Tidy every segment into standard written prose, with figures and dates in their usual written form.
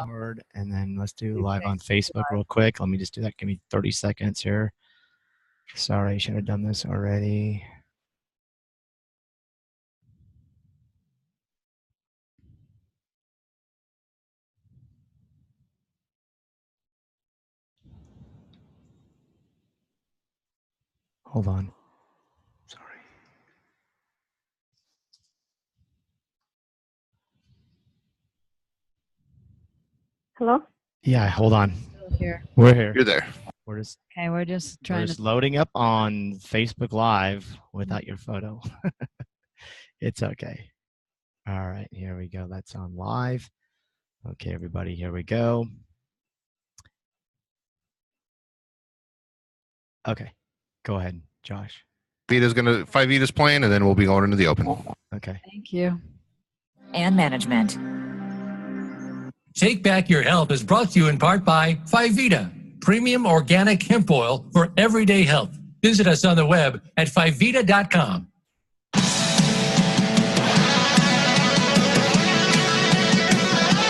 Word, and then let's do live on Facebook real quick. Let me just do that. Give me 30 seconds here. Sorry, I should have done this already. Hold on. Sorry. Hello? Yeah, hold on. Here. We're here. You're there. We're just We're just loading up on Facebook Live without your photo. It's okay. All right, here we go. That's on live. Okay, everybody, here we go. Okay, go ahead, Josh. Five Vita's playing, and then we'll be going into the open. Okay. Thank you. And management. Take Back Your Health is brought to you in part by 5Vita, premium organic hemp oil for everyday health. Visit us on the web at 5vita.com.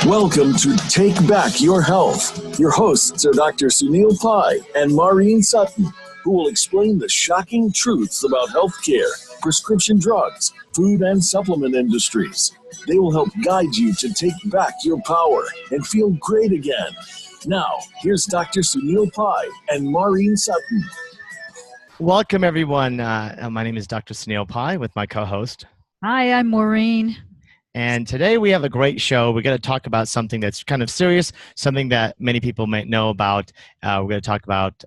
Welcome to Take Back Your Health. Your hosts are Dr. Sunil Pai and Maureen Sutton, who will explain the shocking truths about healthcare, prescription drugs, food and supplement industries. They will help guide you to take back your power and feel great again. Now, here's Dr. Sunil Pai and Maureen Sutton. Welcome, everyone. My name is Dr. Sunil Pai with my co-host. Hi, I'm Maureen. And today we have a great show. We're going to talk about something that's kind of serious, something that many people might know about. We're going to talk about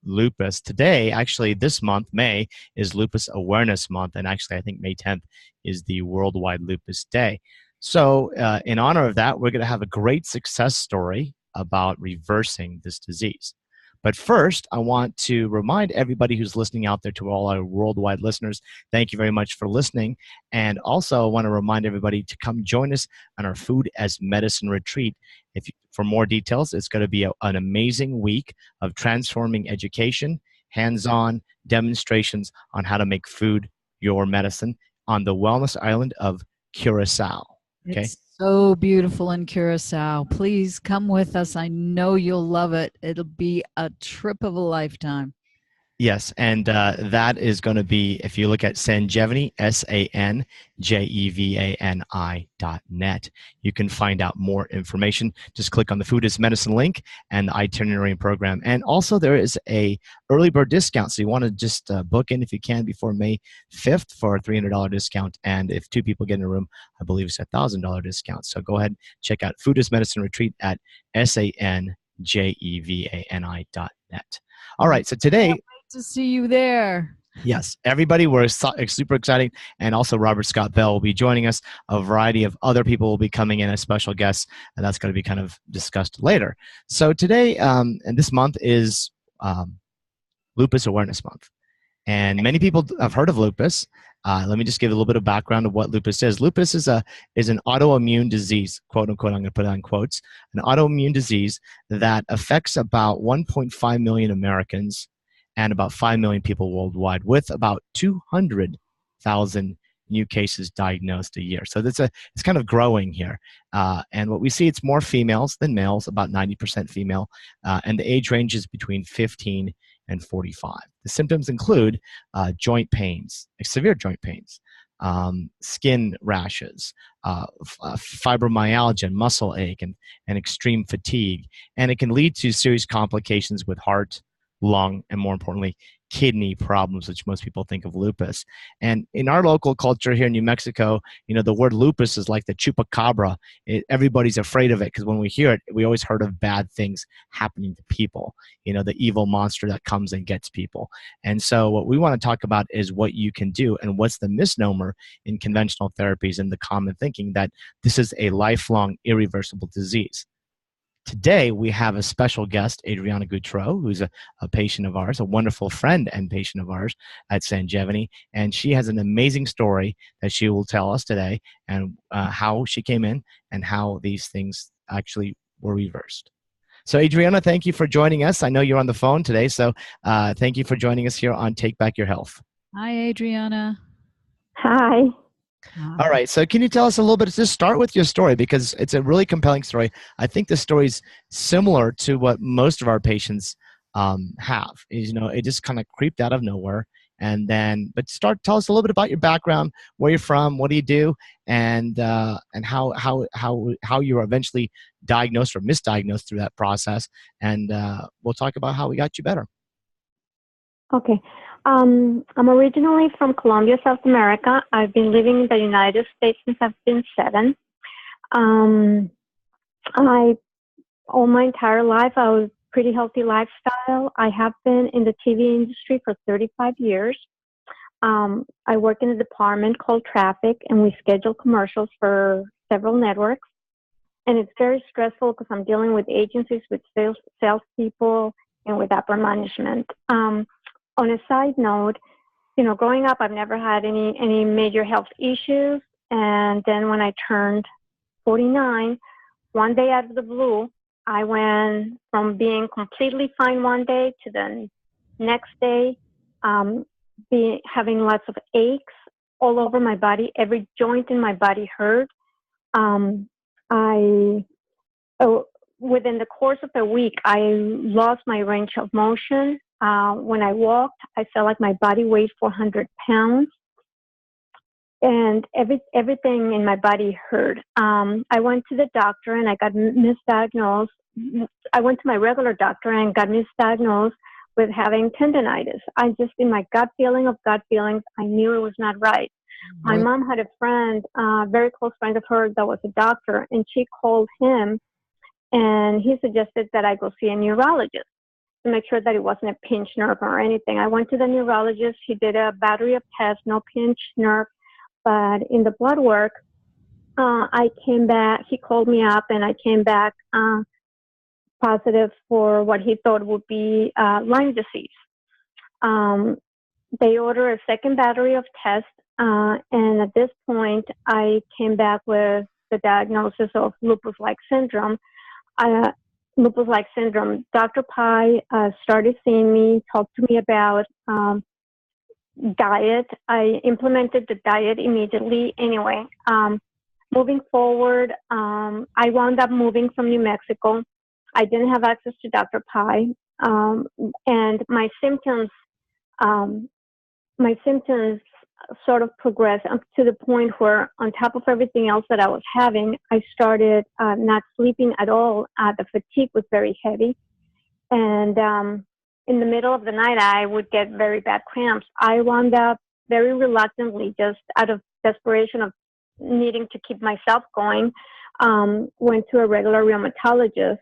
lupus. Today, actually this month, May, is Lupus Awareness Month. And actually, I think May 10th is the Worldwide Lupus Day. So in honor of that, we're going to have a great success story about reversing this disease. But first, I want to remind everybody who's listening out there, to all our worldwide listeners, thank you very much for listening. And also, I want to remind everybody to come join us on our Food as Medicine retreat. For more details, it's going to be an amazing week of transforming education, hands-on demonstrations on how to make food your medicine on the wellness island of Curacao. Okay. It's so beautiful in Curacao. Please come with us. I know you'll love it. It'll be a trip of a lifetime. Yes, and that is going to be, if you look at Sanjevani, SANJEVANI.net, you can find out more information. Just click on the Food as Medicine link and the itinerary program. And also there is a early bird discount, so you want to just book in if you can before May 5th for a $300 discount. And if two people get in a room, I believe it's a $1,000 discount. So go ahead, check out Food as Medicine Retreat at SANJEVANI.net. All right, so today, to see you there. yes, everybody, we're super excited. And also Robert Scott Bell will be joining us. A variety of other people will be coming in as special guests, and that's going to be kind of discussed later. So today, and this month is Lupus Awareness Month. And many people have heard of lupus. Let me just give a little bit of background of what lupus is. Lupus is an autoimmune disease, quote unquote, I'm going to put it on quotes, an autoimmune disease that affects about 1.5 million Americans and about 5 million people worldwide, with about 200,000 new cases diagnosed a year. So it's kind of growing here. And what we see, it's more females than males, about 90% female, and the age range is between 15 and 45. The symptoms include joint pains, severe joint pains, skin rashes, fibromyalgia, muscle ache, and extreme fatigue. And it can lead to serious complications with heart, lung, and more importantly, kidney problems, which most people think of lupus. And in our local culture here in New Mexico, you know, the word lupus is like the chupacabra. Everybody's afraid of it because when we hear it, we always heard of bad things happening to people, you know, the evil monster that comes and gets people. And so what we want to talk about is what you can do and what's the misnomer in conventional therapies and the common thinking that this is a lifelong irreversible disease. Today, we have a special guest, Adriana Gautreau, who's a patient of ours, a wonderful friend and patient of ours at Sanjevani. And she has an amazing story that she will tell us today and how she came in and how these things actually were reversed. So, Adriana, thank you for joining us. I know you're on the phone today, so thank you for joining us here on Take Back Your Health. Hi, Adriana. Hi. All right. So can you tell us a little bit? Just start with your story because it's a really compelling story. I think the story's similar to what most of our patients have. Is, it just kind of creeped out of nowhere. And then, but tell us a little bit about your background, where you're from, what do you do, and how you were eventually diagnosed or misdiagnosed through that process. And we'll talk about how we got you better. Okay. I'm originally from Colombia, South America. I've been living in the United States since I've been 7. All my entire life, I was pretty healthy lifestyle. I have been in the TV industry for 35 years. I work in a department called Traffic, and we schedule commercials for several networks. And it's very stressful because I'm dealing with agencies, with salespeople, and with upper management. On a side note, growing up, I've never had any major health issues. And then when I turned 49, one day out of the blue, I went from being completely fine one day to the next day having lots of aches all over my body. Every joint in my body hurt. Within the course of a week, I lost my range of motion. When I walked, I felt like my body weighed 400 pounds. And everything in my body hurt. I went to the doctor and I got misdiagnosed. I went to my regular doctor and got misdiagnosed with having tendonitis. In my gut feelings, I knew it was not right. My mom had a friend, a very close friend of hers that was a doctor, and she called him and he suggested that I go see a neurologist to make sure that it wasn't a pinched nerve or anything. I went to the neurologist. He did a battery of tests, no pinched nerve. But in the blood work, I came back, he called me up and I came back positive for what he thought would be Lyme disease. They ordered a second battery of tests, and at this point, I came back with the diagnosis of lupus-like syndrome. Lupus-like syndrome. Dr. Pai started seeing me, talked to me about diet. I implemented the diet immediately. Anyway, moving forward, I wound up moving from New Mexico. I didn't have access to Dr. Pai, and my symptoms sort of progressed up to the point where, on top of everything else that I was having, I started not sleeping at all. The fatigue was very heavy, and in the middle of the night, I would get very bad cramps. I wound up very reluctantly, just out of desperation of needing to keep myself going, went to a regular rheumatologist,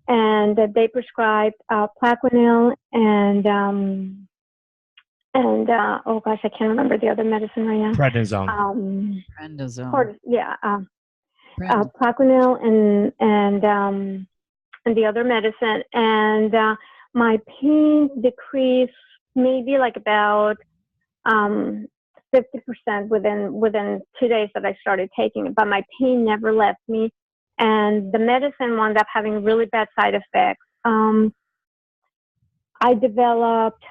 and they prescribed Plaquenil and oh gosh, I can't remember the other medicine right now. Prednisone. Prednisone. Yeah, Plaquenil and the other medicine, and my pain decreased maybe like about 50% within 2 days that I started taking it, but my pain never left me, and the medicine wound up having really bad side effects. I developed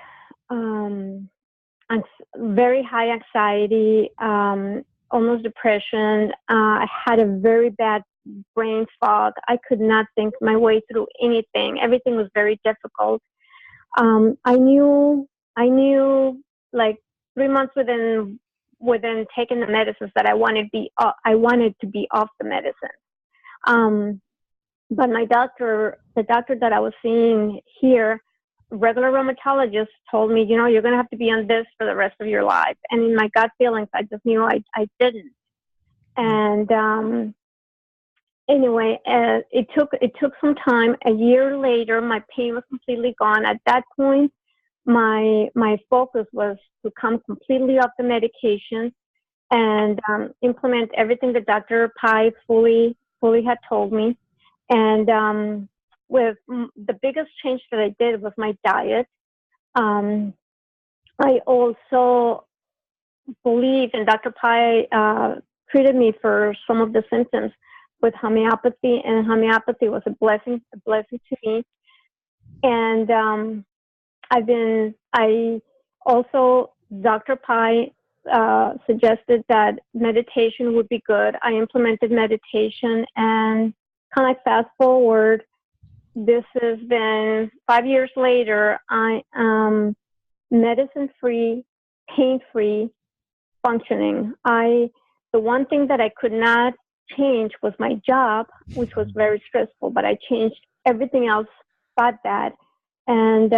very high anxiety, almost depression. I had a very bad brain fog. I could not think my way through anything. Everything was very difficult. I knew like 3 months within taking the medicines that I wanted to be off the medicine. But my doctor, the doctor that I was seeing here, regular rheumatologist, told me, you're going to have to be on this for the rest of your life. And in my gut feelings, I just knew I didn't. And anyway, it took some time. A year later, my pain was completely gone. At that point, my focus was to come completely off the medication and implement everything that Dr. Pai fully had told me. And with the biggest change that I did was my diet. I also believe, and Dr. Pai treated me for some of the symptoms with homeopathy, and homeopathy was a blessing to me. And Dr. Pai suggested that meditation would be good. I implemented meditation, and kind of like fast forward, this has been 5 years later. I am medicine-free, pain-free, functioning. The one thing that I could not change was my job, which was very stressful, but I changed everything else but that. And,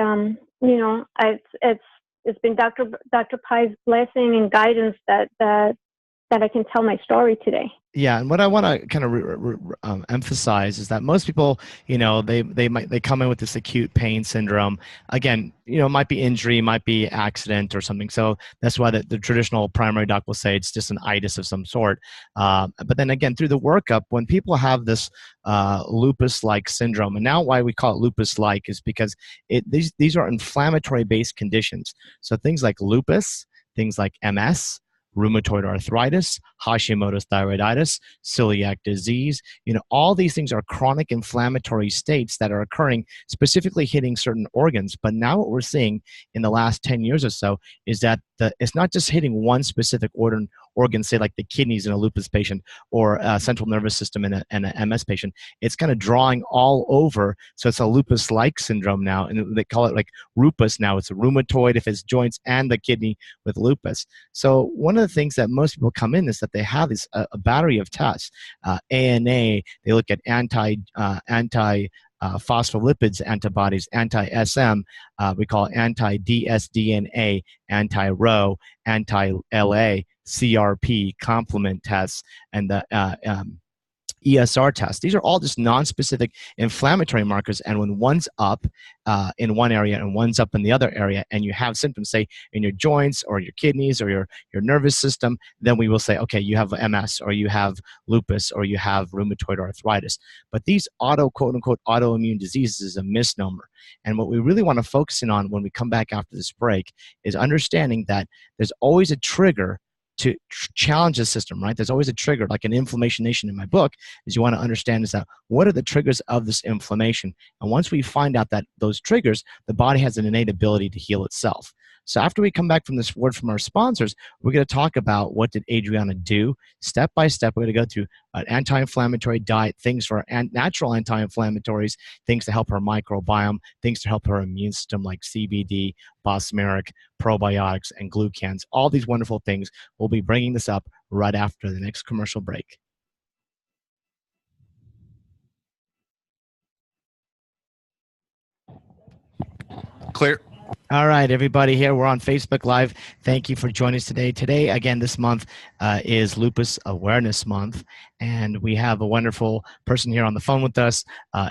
you know, it's been Dr. Pai's blessing and guidance that I can tell my story today. Yeah, and what I want to kind of emphasize is that most people, you know, they come in with this acute pain syndrome. Again, you know, it might be injury, might be accident or something. So that's why the traditional primary doc will say it's just an itis of some sort. But then again, through the workup, when people have this lupus-like syndrome, and now why we call it lupus-like is because these are inflammatory-based conditions. So things like lupus, things like MS, rheumatoid arthritis, Hashimoto's thyroiditis, celiac disease. You know, all these things are chronic inflammatory states that are occurring, specifically hitting certain organs. But now what we're seeing in the last 10 years or so is that it's not just hitting one specific organ, say like the kidneys in a lupus patient or a central nervous system in an MS patient. It's kind of drawing all over. So it's a lupus-like syndrome now, and they call it like lupus now. It's a rheumatoid if it's joints and the kidney with lupus. So one of the things that most people come in is that they have this a battery of tests. ANA, they look at phospholipids antibodies, anti-SM, we call it anti-dsDNA, anti-Rho, anti-LA, CRP, complement tests, and the ESR tests. These are all just non-specific inflammatory markers, and when one's up in one area and one's up in the other area, and you have symptoms, say, in your joints or your kidneys or your nervous system, then we will say, okay, you have MS or you have lupus or you have rheumatoid arthritis. But these quote-unquote, autoimmune diseases is a misnomer. And what we really want to focus in on when we come back after this break is understanding that there's always a trigger to challenge the system, right? There's always a trigger, like an inflammation in my book, is you want to understand is that what are the triggers of this inflammation? And once we find out that those triggers, the body has an innate ability to heal itself. So after we come back from this word from our sponsors, we're going to talk about what did Adriana do, step by step. We're going to go through an anti-inflammatory diet, things for natural anti-inflammatories, things to help her microbiome, things to help her immune system like CBD, bomeric, probiotics, and glucans. All these wonderful things. We'll be bringing this up right after the next commercial break. Clear. All right, everybody here. We're on Facebook Live. Thank you for joining us today. Today, again, this month is Lupus Awareness Month, and we have a wonderful person here on the phone with us,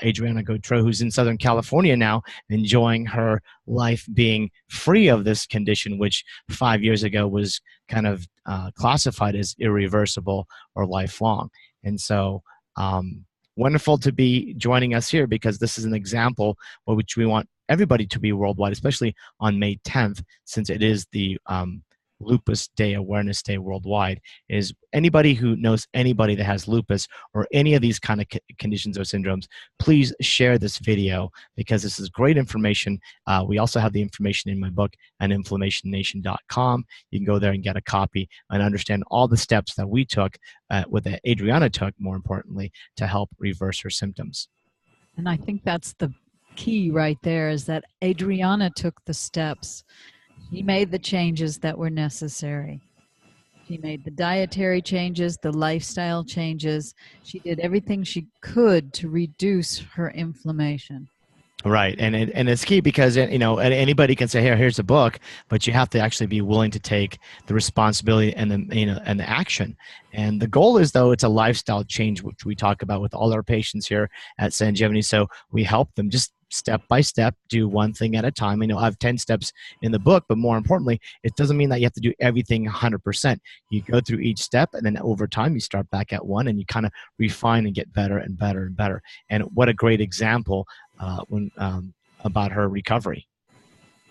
Adriana Gautreau, who's in Southern California now, enjoying her life being free of this condition, which 5 years ago was kind of classified as irreversible or lifelong. And so wonderful to be joining us here because this is an example of which we want everybody to be worldwide, especially on May 10th, since it is the Lupus Day, Awareness Day worldwide, is anybody who knows anybody that has lupus or any of these kind of conditions or syndromes, please share this video because this is great information. We also have the information in my book at inflammationnation.com. You can go there and get a copy and understand all the steps that we took, that Adriana took, more importantly, to help reverse her symptoms. And I think that's the key right there, is that Adriana took the steps. She made the changes that were necessary. She made the dietary changes, the lifestyle changes. She did everything she could to reduce her inflammation. Right, and it's key because anybody can say, here's a book, but you have to actually be willing to take the responsibility and the action. And the goal is, though, it's a lifestyle change, which we talk about with all our patients here at Sanjevani. So we help them just step by step, do one thing at a time. I have 10 steps in the book, but more importantly, it doesn't mean that you have to do everything 100%. You go through each step, and then over time, you start back at one, and you kind of refine and get better and better and better. And what a great example about her recovery.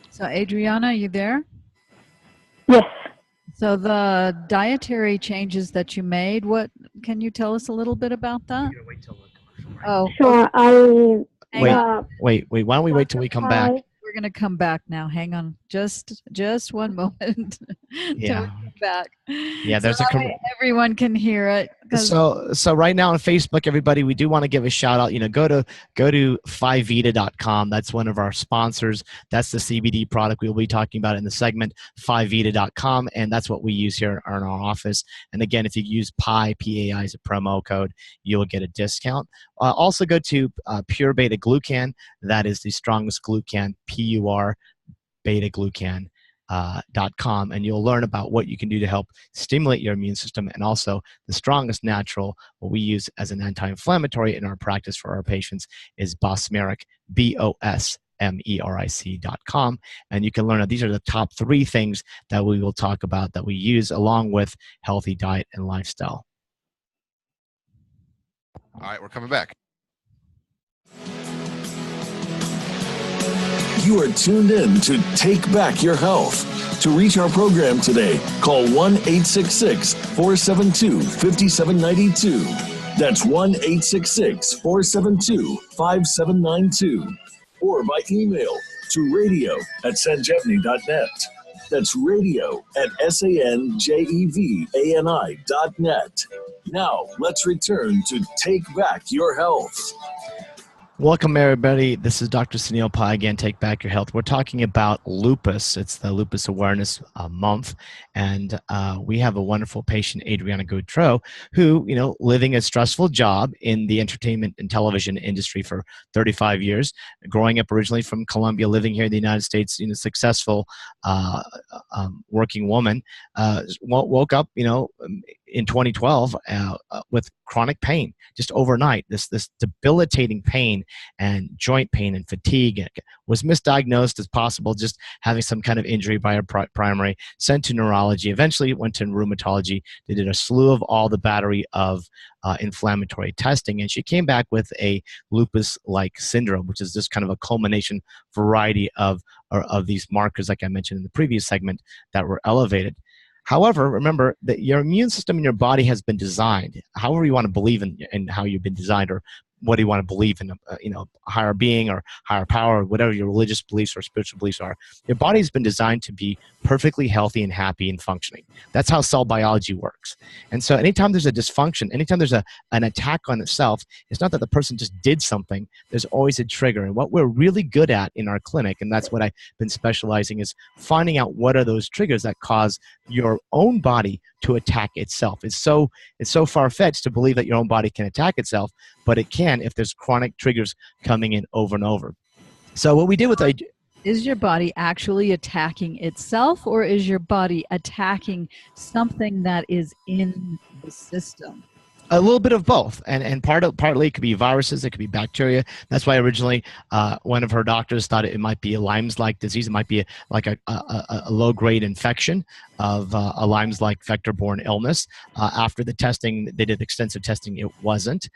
So, Adriana, are you there? Yes. So the dietary changes that you made, what can you tell us a little bit about that? Oh, sure. Wait. Why don't we wait till we come back? We're going to come back now. Hang on Just one moment. Yeah. Back. Yeah, there's so everyone can hear it. So right now on Facebook, everybody, we do want to give a shout out. Go to 5vita.com. That's one of our sponsors. That's the CBD product we'll be talking about in the segment, 5vita.com, and that's what we use here in our office. And again, if you use PI as a promo code, you'll get a discount. Also go to Pure Beta Glucan. That is the strongest glucan, PUR Beta Glucan. .com, and you'll learn about what you can do to help stimulate your immune system, and also the strongest natural, what we use as an anti-inflammatory in our practice for our patients is Bomeric, BOSMERIC.com, and you can learn that these are the top 3 things that we will talk about that we use along with healthy diet and lifestyle. All right, we're coming back. You are tuned in to Take Back Your Health. To reach our program today, call 1-866-472-5792. That's 1-866-472-5792. Or by email to radio@sanjevani.net. That's radio@sanjevani.net. Now, let's return to Take Back Your Health. Welcome, everybody. This is Dr. Sunil Pai again, Take Back Your Health. We're talking about lupus. It's the Lupus Awareness Month, and we have a wonderful patient, Adriana Gautreau, who, living a stressful job in the entertainment and television industry for 35 years, growing up originally from Colombia, living here in the United States, successful working woman, woke up, in 2012 with chronic pain just overnight, this debilitating pain and joint pain and fatigue. Was misdiagnosed as possible, just having some kind of injury by a primary, sent to neurology, eventually went to rheumatology. They did a slew of all the battery of inflammatory testing, and she came back with a lupus-like syndrome, which is just kind of a culmination variety of these markers, like I mentioned in the previous segment, that were elevated. However, remember that your immune system in your body has been designed, however you want to believe in how you've been designed, or what do you want to believe in, higher being or higher power, or whatever your religious beliefs or spiritual beliefs are. Your body has been designed to be perfectly healthy and happy and functioning. That's how cell biology works. And so anytime there's a dysfunction, anytime there's an attack on itself, it's not that the person just did something. There's always a trigger. And what we're really good at in our clinic, and that's what I've been specializing, is finding out what are those triggers that cause your own body to attack itself. It's so far-fetched to believe that your own body can attack itself, but it can if there's chronic triggers coming in over and over. So what we did with is your body actually attacking itself, or is your body attacking something that is in the system? A little bit of both, and partly it could be viruses, it could be bacteria. That's why originally one of her doctors thought it might be a Lyme's-like disease. It might be a low-grade infection of a Lyme's-like vector-borne illness. After the testing, they did extensive testing. It wasn't,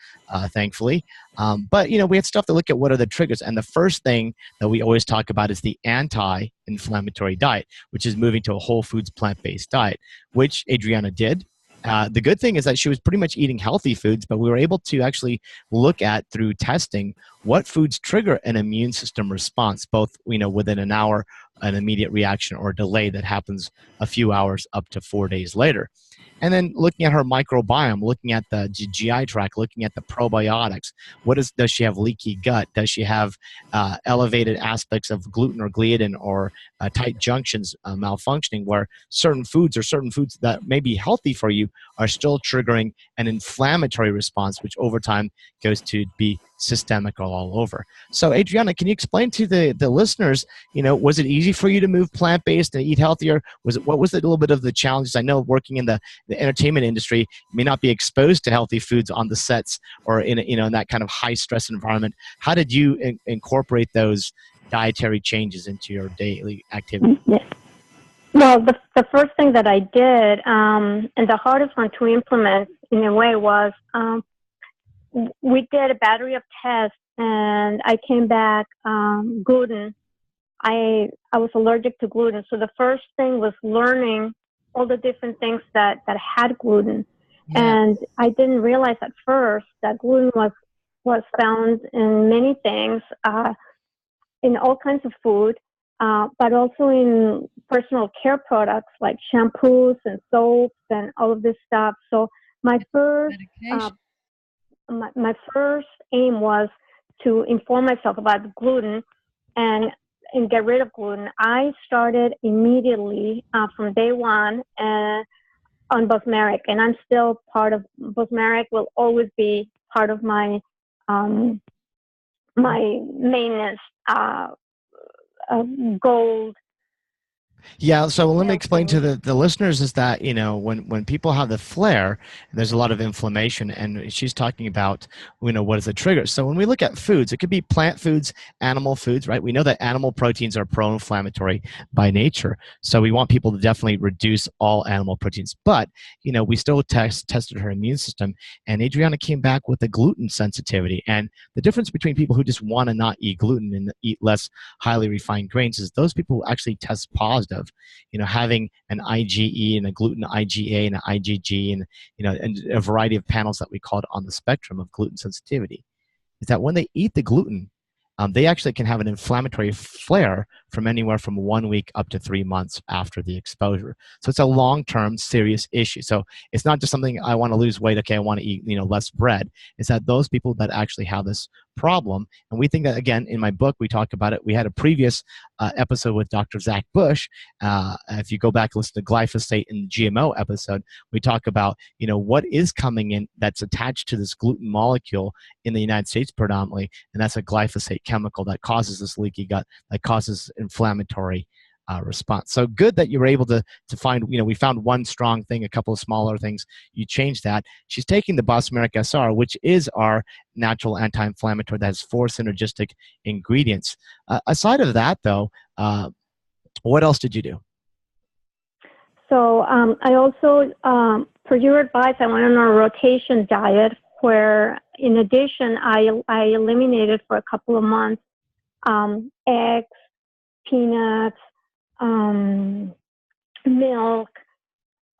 thankfully. But we had stuff to look at what are the triggers. And the first thing that we always talk about is the anti-inflammatory diet, which is moving to a whole foods plant-based diet, which Adriana did. The good thing is that she was pretty much eating healthy foods, but we were able to actually look at, through testing, what foods trigger an immune system response, both within an hour, an immediate reaction, or a delay that happens a few hours up to 4 days later. And then looking at her microbiome, looking at the GI tract, looking at the probiotics. Does she have leaky gut? Does she have elevated aspects of gluten or gliadin, or tight junctions malfunctioning, where certain foods that may be healthy for you are still triggering an inflammatory response, which over time goes to be systemic all over. So Adriana, can you explain to the listeners, was it easy for you to move plant-based and eat healthier? What was a little bit of the challenges? I know working in the entertainment industry, you may not be exposed to healthy foods on the sets or in that kind of high stress environment. How did you incorporate those dietary changes into your daily activity? Yes. Well, the first thing that I did, and the hardest one to implement in a way, was we did a battery of tests, and I came back gluten. I was allergic to gluten. So the first thing was learning all the different things that had gluten. Yeah. And I didn't realize at first that gluten was found in many things, in all kinds of food. but also in personal care products like shampoos and soaps and all of this stuff. So my first aim was to inform myself about gluten and get rid of gluten. I started immediately from day one on bomeric, and I'm still part of bomeric. Will always be part of my my maintenance gold. Yeah, so let me explain to the listeners is that, when people have the flare, there's a lot of inflammation, and she's talking about, what is the trigger. So when we look at foods, it could be plant foods, animal foods, right? We know that animal proteins are pro-inflammatory by nature, so we want people to definitely reduce all animal proteins. But, we still tested her immune system, and Adriana came back with a gluten sensitivity. And the difference between people who just want to not eat gluten and eat less highly refined grains is those people who actually test positive, having an IgE and a gluten IgA and an IgG and a variety of panels that we called on the spectrum of gluten sensitivity, is that when they eat the gluten, they actually can have an inflammatory flare from anywhere from 1 week up to 3 months after the exposure. So it's a long-term serious issue. So it's not just something I want to lose weight, okay, I want to eat less bread. It's that those people that actually have this problem, and we think that, again, in my book we talk about it. We had a previous episode with Dr. Zach Bush. If you go back and listen to glyphosate in the GMO episode, we talk about what is coming in that's attached to this gluten molecule in the United States predominantly, and that's a glyphosate chemical that causes this leaky gut, that causes inflammatory response. So good that you were able to find, we found one strong thing, a couple of smaller things. You changed that. She's taking the bomeric-sr, which is our natural anti-inflammatory that has 4 synergistic ingredients. Aside of that, though, what else did you do? So I also, per your advice, I went on a rotation diet where, in addition, I eliminated for a couple of months eggs, peanuts, milk,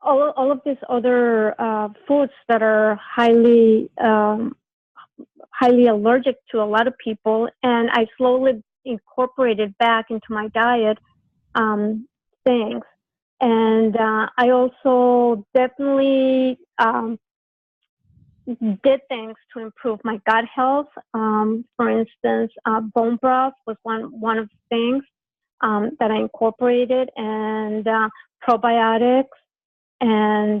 all of these other foods that are highly allergic to a lot of people, and I slowly incorporated back into my diet things. And I also definitely did things to improve my gut health. For instance, bone broth was one of the things that I incorporated, and probiotics, and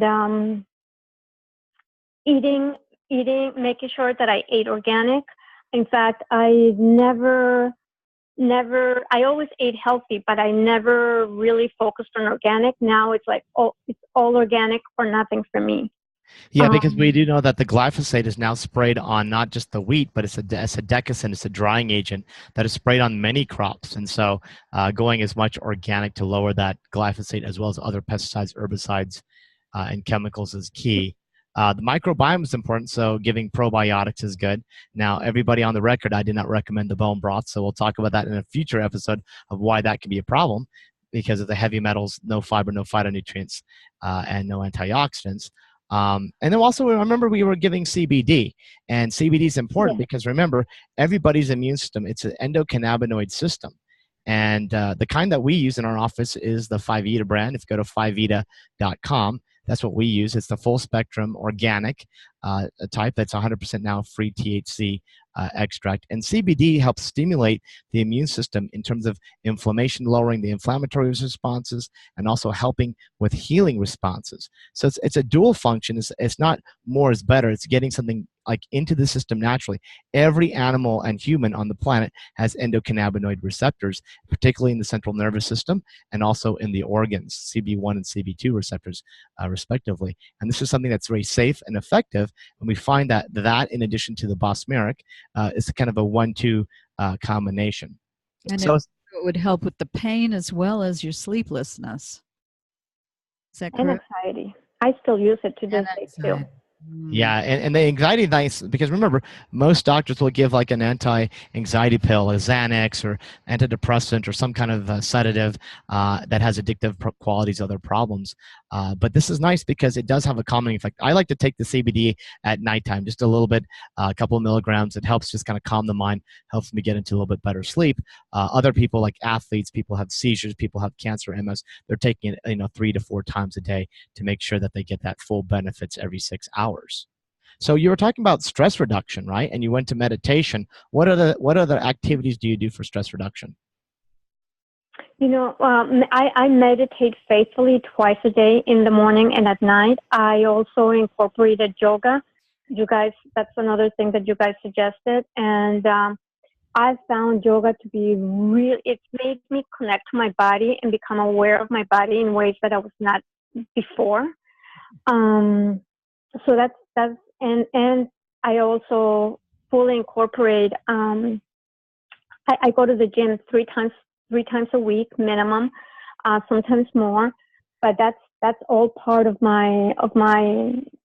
making sure that I ate organic. In fact, I always ate healthy, but I never really focused on organic. Now it's like, it's all organic or nothing for me. Yeah, because we do know that the glyphosate is now sprayed on not just the wheat, but it's a decussin, it's a drying agent that is sprayed on many crops. And so going as much organic to lower that glyphosate as well as other pesticides, herbicides, and chemicals is key. The microbiome is important, so giving probiotics is good. Now, everybody on the record, I did not recommend the bone broth, so we'll talk about that in a future episode of why that can be a problem because of the heavy metals, no fiber, no phytonutrients, and no antioxidants. And then also remember we were giving CBD, and CBD is important because remember everybody's immune system, it's an endocannabinoid system, and the kind that we use in our office is the 5vita brand. If you go to 5vita.com, that's what we use. It's the full spectrum organic type that's 100% now free THC extract. And CBD helps stimulate the immune system in terms of inflammation, lowering the inflammatory responses, and also helping with healing responses. So it's a dual function. It's not more is better. It's getting something like into the system naturally. Every animal and human on the planet has endocannabinoid receptors, particularly in the central nervous system and also in the organs, CB1 and CB2 receptors, respectively. And this is something that's very safe and effective. And we find that in addition to the bomeric, is kind of a 1-2 combination. And so it would help with the pain as well as your sleeplessness. Is that correct? And anxiety. I still use it to this day too. Yeah, and the anxiety nice because remember, most doctors will give like an anti-anxiety pill, a Xanax or antidepressant or some kind of sedative that has addictive qualities, other problems. But this is nice because it does have a calming effect. I like to take the CBD at nighttime, just a little bit, a couple of milligrams. It helps just kind of calm the mind, helps me get into a little bit better sleep. Other people like athletes, people have seizures, people have cancer, MS. They're taking it 3 to 4 times a day to make sure that they get that full benefits every 6 hours. So you were talking about stress reduction, right? And you went to meditation. What other activities do you do for stress reduction? I meditate faithfully twice a day in the morning and at night. I also incorporated yoga. You guys, that's another thing that you guys suggested. And I found yoga to be it made me connect to my body and become aware of my body in ways that I was not before. So that's and I also fully incorporate. I go to the gym three times a week minimum, sometimes more. But that's all part of my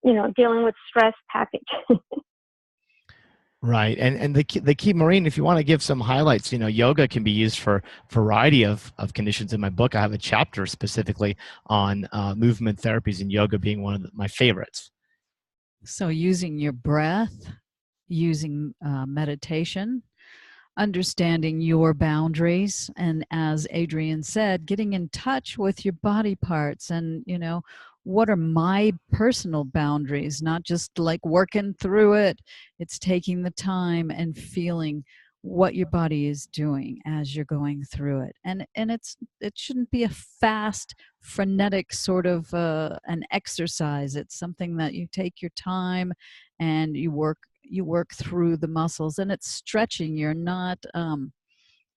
dealing with stress package. Right, and the key, Maureen, if you want to give some highlights, yoga can be used for a variety of conditions. In my book, I have a chapter specifically on movement therapies, and yoga being one of my favorites. So using your breath, using meditation, understanding your boundaries, and as Adrian said, getting in touch with your body parts and, what are my personal boundaries, not just like working through it. It's taking the time and feeling what your body is doing as you're going through it. And it shouldn't be a fast, frenetic sort of an exercise. It's something that you take your time and you work through the muscles, and it's stretching. You're not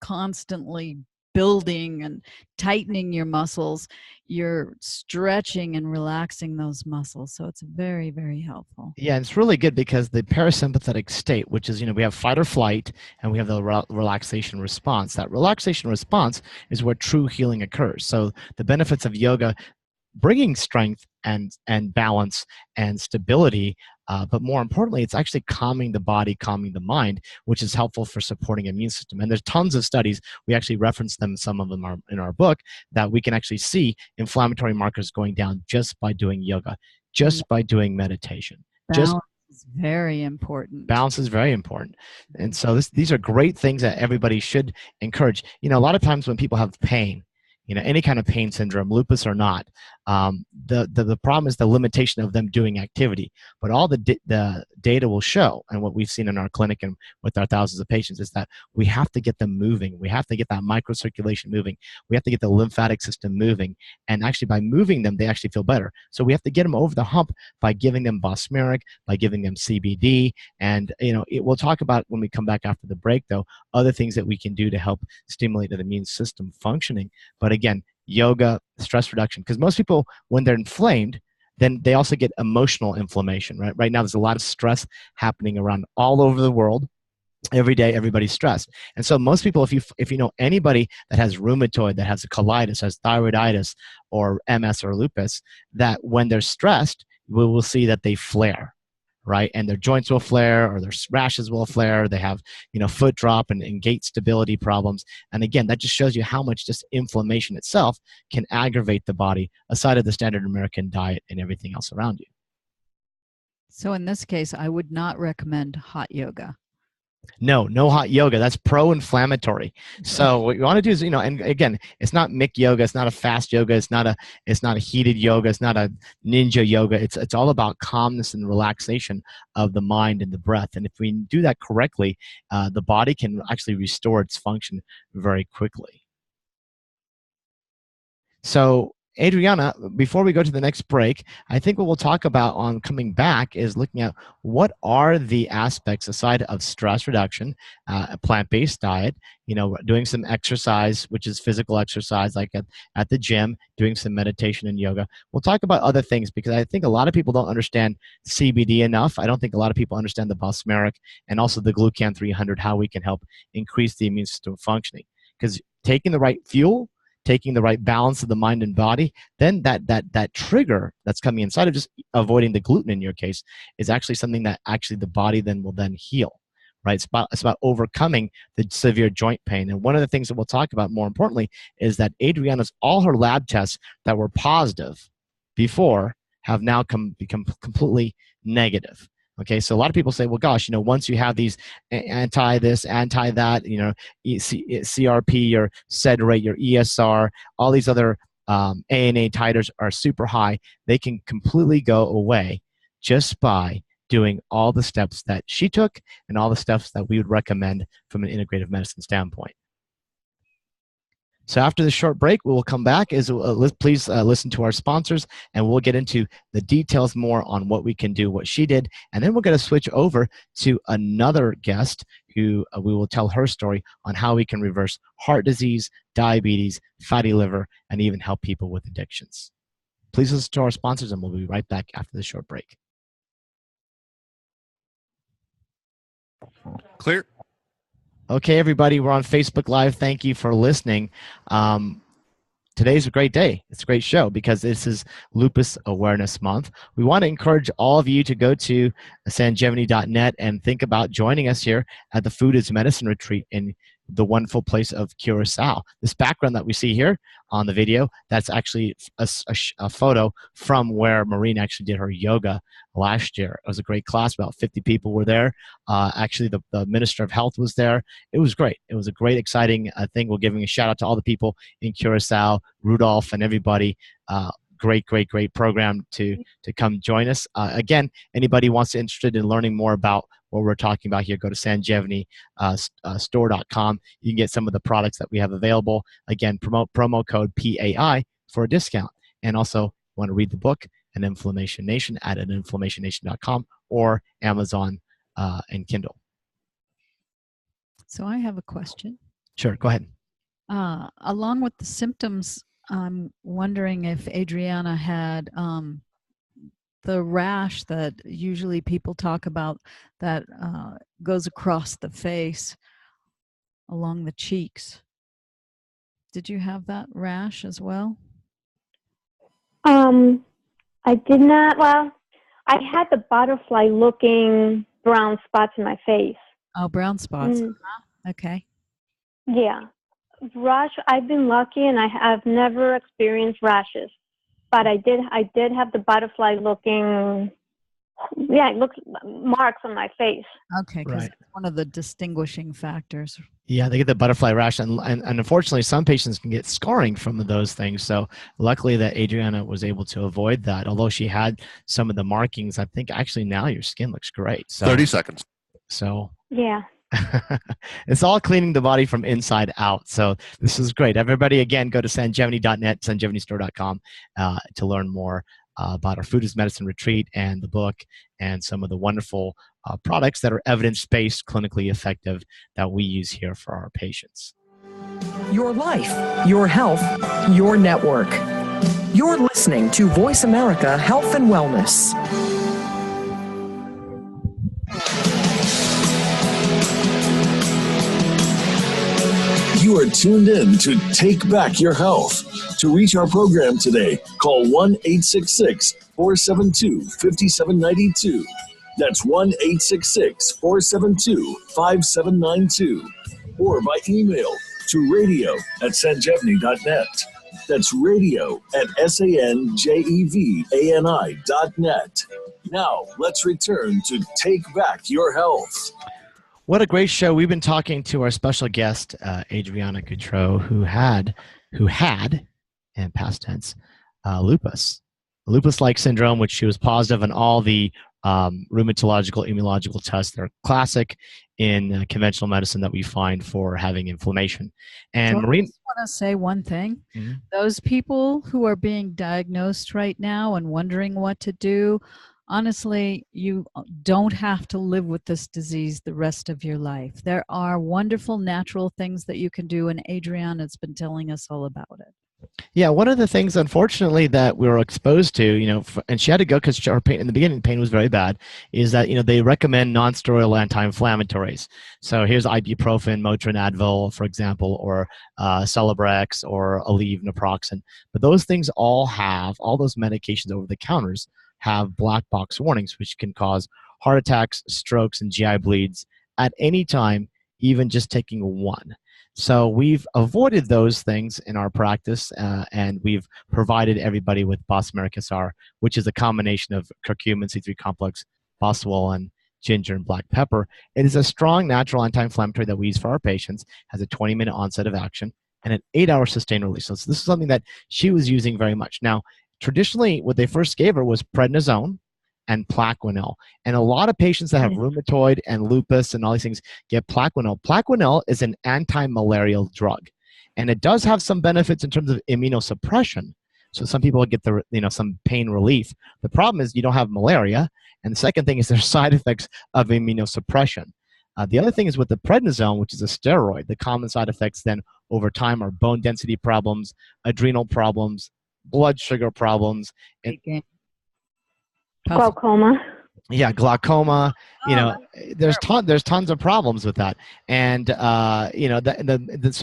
constantly building and tightening your muscles. You're stretching and relaxing those muscles. So it's very, very helpful. Yeah, it's really good because the parasympathetic state, which is, we have fight or flight and we have the relaxation response. That relaxation response is where true healing occurs. So the benefits of yoga, bringing strength and balance and stability, but more importantly, it's actually calming the body, calming the mind, which is helpful for supporting immune system. And there's tons of studies, we actually reference them, some of them are in our book, that we can actually see inflammatory markers going down just by doing yoga, just by doing meditation. Balance is very important. Balance is very important. And so these are great things that everybody should encourage. A lot of times when people have pain, any kind of pain syndrome, lupus or not, the problem is the limitation of them doing activity. But all the data will show, and what we've seen in our clinic and with our thousands of patients, is that we have to get them moving. We have to get that microcirculation moving. We have to get the lymphatic system moving. And actually by moving them, they actually feel better. So we have to get them over the hump by giving them bomeric, by giving them CBD. And we'll talk about, when we come back after the break, though, other things that we can do to help stimulate the immune system functioning. But again, yoga, stress reduction, because most people, when they're inflamed, then they also get emotional inflammation, right? Right now, there's a lot of stress happening around all over the world. Every day, everybody's stressed. And so most people, if you know anybody that has rheumatoid, that has a colitis, has thyroiditis, or MS or lupus, that when they're stressed, we will see that they flare, right? And their joints will flare, or their rashes will flare. They have, foot drop and gait stability problems. And again, that just shows you how much just inflammation itself can aggravate the body, aside of the standard American diet and everything else around you. So in this case, I would not recommend hot yoga. No hot yoga. That's pro-inflammatory. So what you want to do is, and again, it's not Mick yoga. It's not a fast yoga. It's not a heated yoga. It's not a ninja yoga. It's all about calmness and relaxation of the mind and the breath. And if we do that correctly, the body can actually restore its function very quickly. So Adriana, before we go to the next break, I think what we'll talk about on coming back is looking at what are the aspects aside of stress reduction, a plant-based diet, doing some exercise, which is physical exercise, like at the gym, doing some meditation and yoga. We'll talk about other things because I think a lot of people don't understand CBD enough. I don't think a lot of people understand the bomeric and also the glucan 300, how we can help increase the immune system functioning. Because taking the right fuel, taking the right balance of the mind and body, then that trigger that's coming inside of just avoiding the gluten in your case is actually something that actually the body then will then heal. Right? It's about overcoming the severe joint pain. And one of the things that we'll talk about more importantly is that Adriana's, all her lab tests that were positive before have now become completely negative. Okay, so a lot of people say, well, gosh, once you have these anti this, anti that, CRP, your SED rate, your ESR, all these other ANA titers are super high, they can completely go away just by doing all the steps that she took and all the steps that we would recommend from an integrative medicine standpoint. So after this short break, we will come back. Please listen to our sponsors, and we'll get into the details more on what we can do, what she did, and then we're going to switch over to another guest who we will tell her story on how we can reverse heart disease, diabetes, fatty liver, and even help people with addictions. Please listen to our sponsors, and we'll be right back after this short break. Clear. Okay, everybody, we're on Facebook Live. Thank you for listening. Today's a great day. It's a great show because this is Lupus Awareness Month. We want to encourage all of you to go to sanjevani.net and think about joining us here at the Food is Medicine Retreat in the wonderful place of Curacao. This background that we see here on the video, that's actually a photo from where Maureen actually did her yoga last year. It was a great class. About 50 people were there. Actually, the Minister of Health was there. It was great. It was a great, exciting thing. We're giving a shout out to all the people in Curacao, Rudolph, and everybody. Great program to come join us. Again, anybody wants interested in learning more about what we're talking about here, go to Sanjevani store.com. You can get some of the products that we have available. Again, promo code PAI for a discount. And also, want to read the book, An Inflammation Nation, at aninflammationnation.com or Amazon and Kindle. So I have a question. Sure, go ahead. Along with the symptoms, I'm wondering if Adriana had the rash that usually people talk about that goes across the face, along the cheeks. Did you have that rash as well? I did not. Well, I had the butterfly-looking brown spots in my face. Oh, brown spots. Okay. Yeah. Rash, I've been lucky and I've never experienced rashes. But I did have the butterfly-looking, it looks marks on my face. Okay, because it's one of the distinguishing factors. Yeah, they get the butterfly rash, and unfortunately, some patients can get scarring from those things. So luckily that Adriana was able to avoid that. Although she had some of the markings, I think actually now your skin looks great. So, 30 seconds. So yeah. It's all cleaning the body from inside out. So this is great. Everybody, again, go to sanjevani.net, sanjevanistore.com to learn more about our Food is Medicine retreat and the book and some of the wonderful products that are evidence-based, clinically effective that we use here for our patients. Your life, your health, your network. You're listening to Voice America Health and Wellness. You are tuned in to Take Back Your Health. To reach our program today, call 1-866-472-5792. That's 1-866-472-5792. Or by email to radio@sanjevani.net. That's radio@sanjevani.net. Now, let's return to Take Back Your Health. What a great show. We've been talking to our special guest, Adriana Gautreau, who had, in past tense, lupus-like syndrome, which she was positive on all the rheumatological, immunological tests that are classic in conventional medicine that we find for having inflammation. And so Maureen, I just want to say one thing. Mm-hmm. Those people who are being diagnosed right now and wondering what to do, honestly, you don't have to live with this disease the rest of your life. There are wonderful natural things that you can do, and Adriana's been telling us all about it. Yeah, one of the things, unfortunately, that we were exposed to, and she had to go because her pain in the beginning, pain was very bad, is that they recommend non-steroidal anti-inflammatories. So here's ibuprofen, Motrin, Advil, for example, or Celebrex, or Aleve, naproxen. But those things all those medications over the counters have black box warnings, which can cause heart attacks, strokes, and GI bleeds at any time, even just taking one. So we've avoided those things in our practice, and we've provided everybody with bomeric-sr, which is a combination of curcumin, C3 complex, boswellia, ginger, and black pepper. It is a strong natural anti-inflammatory that we use for our patients, has a 20-minute onset of action, and an 8-hour sustained release. So this is something that she was using very much. Now, traditionally, what they first gave her was prednisone and Plaquenil. And a lot of patients that have rheumatoid and lupus and all these things get Plaquenil. Plaquenil is an anti-malarial drug, and it does have some benefits in terms of immunosuppression. So some people get some pain relief. The problem is you don't have malaria, and the second thing is there's side effects of immunosuppression. The other thing is with the prednisone, which is a steroid, the common side effects then over time are bone density problems, adrenal problems, blood sugar problems, and glaucoma. Yeah, glaucoma. There's tons of problems with that, and so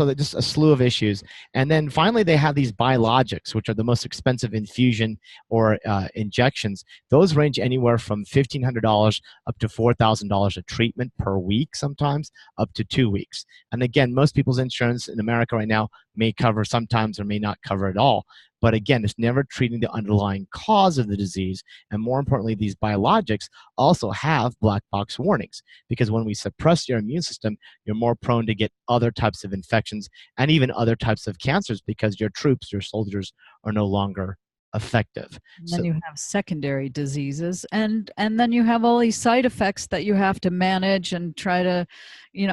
that just a slew of issues. And then finally, they have these biologics, which are the most expensive infusion or injections. Those range anywhere from $1,500 up to $4,000 a treatment per week, sometimes up to 2 weeks. And again, most people's insurance in America right now may cover sometimes or may not cover at all. But again, it's never treating the underlying cause of the disease. And more importantly, these biologics also have black box warnings, because when we suppress your immune system, you're more prone to get other types of infections and even other types of cancers, because your troops, your soldiers, are no longer effective. And then you have secondary diseases, and then you have all these side effects that you have to manage and try to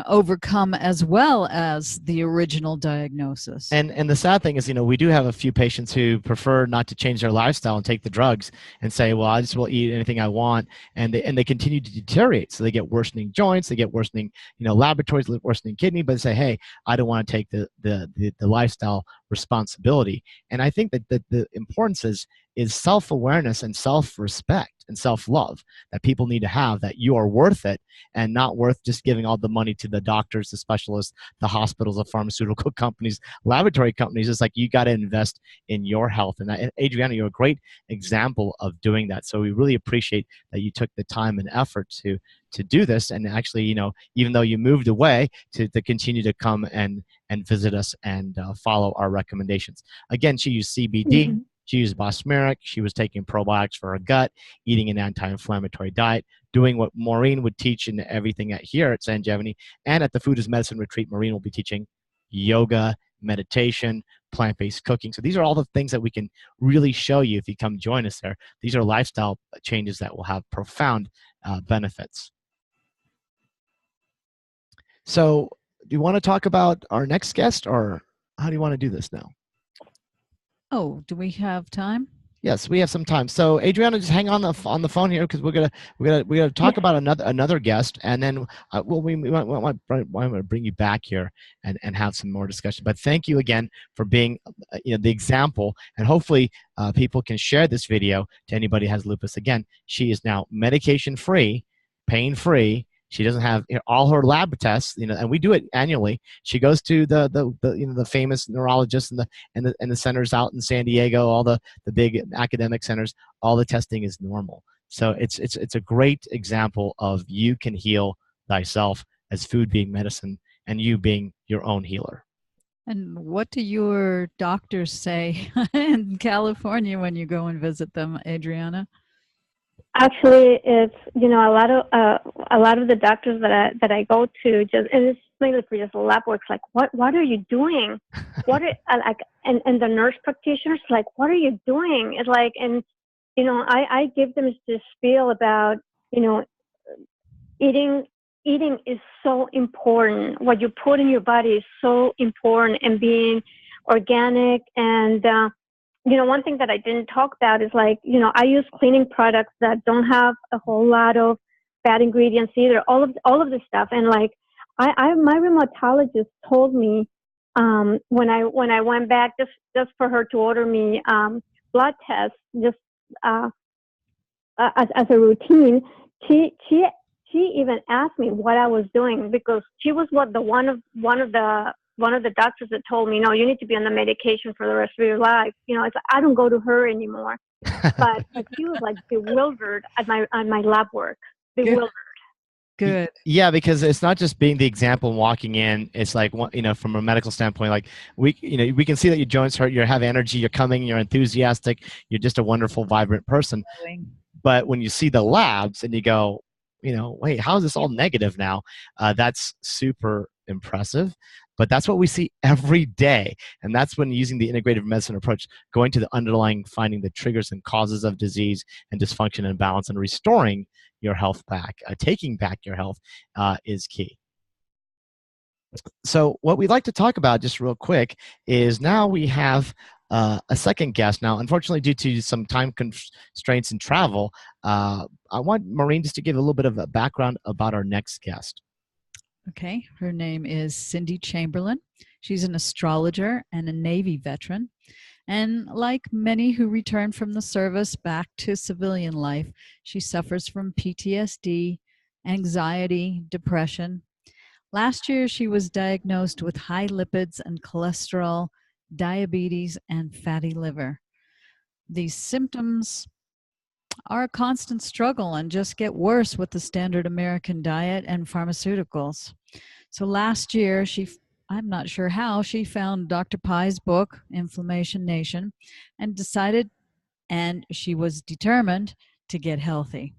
overcome, as well as the original diagnosis. And the sad thing is, we do have a few patients who prefer not to change their lifestyle and take the drugs and say, well, I just will eat anything I want, and they continue to deteriorate. So they get worsening joints, they get worsening laboratories, worsening kidney, but they say, hey, I don't want to take the lifestyle responsibility. And I think that the importance is self-awareness and self-respect and self-love that people need to have, that you are worth it and not worth just giving all the money to the doctors, the specialists, the hospitals, the pharmaceutical companies, laboratory companies. It's like you got to invest in your health. And Adriana, you're a great example of doing that. So we really appreciate that you took the time and effort to do this, and actually, even though you moved away, to continue to come and visit us and follow our recommendations. Again, she used CBD. She used Bosmeric. She was taking probiotics for her gut, eating an anti-inflammatory diet, doing what Maureen would teach in everything here at Sanjevani. And at the Food is Medicine retreat, Maureen will be teaching yoga, meditation, plant-based cooking. So these are all the things that we can really show you if you come join us there. These are lifestyle changes that will have profound benefits. So do you want to talk about our next guest, or how do you want to do this now? Oh, do we have time? Yes, we have some time. So Adriana, just hang on the phone here, because we're gonna talk about another guest, and then we want to bring you back here and have some more discussion. But thank you again for being the example, and hopefully people can share this video to anybody who has lupus. Again, she is now medication free, pain free. She doesn't have all her lab tests, and we do it annually. She goes to the famous neurologists and the centers out in San Diego, all the big academic centers. All the testing is normal. So it's a great example of you can heal thyself, as food being medicine and you being your own healer. And what do your doctors say in California when you go and visit them, Adriana? Actually, it's a lot of the doctors that I go to, just, and it's mainly for just lab work. Like, what are you doing? And the nurse practitioners, like, what are you doing? It's like, and I give them this spiel about eating is so important. What you put in your body is so important, and being organic. And one thing that I didn't talk about is, like, I use cleaning products that don't have a whole lot of bad ingredients either. All of this stuff. And like, my rheumatologist told me, when I went back just for her to order me blood tests, just as a routine, she even asked me what I was doing, because she was one of the doctors that told me, no, you need to be on the medication for the rest of your life. It's like, I don't go to her anymore. But she was like bewildered at my lab work. Bewildered. Good. Yeah, because it's not just being the example and walking in. It's like, from a medical standpoint, like we can see that your joints hurt, you have energy, you're coming, you're enthusiastic, you're just a wonderful, vibrant person. But when you see the labs and you go, wait, how is this all negative now? That's super impressive. But that's what we see every day. And that's when using the integrative medicine approach, going to the underlying, finding the triggers and causes of disease and dysfunction and balance, and restoring your health back, taking back your health is key. So what we'd like to talk about just real quick is now we have a second guest. Now, unfortunately, due to some time constraints and travel, I want Maureen just to give a little bit of a background about our next guest. Okay, her name is Cindy Chamberlain. She's an astrologer and a Navy veteran. And like many who return from the service back to civilian life, she suffers from PTSD, anxiety, depression. Last year, she was diagnosed with high lipids and cholesterol, diabetes, and fatty liver. These symptoms are a constant struggle and just get worse with the standard American diet and pharmaceuticals. So last year, I'm not sure how, she found Dr. Pai's book, Inflammation Nation, and she was determined to get healthy.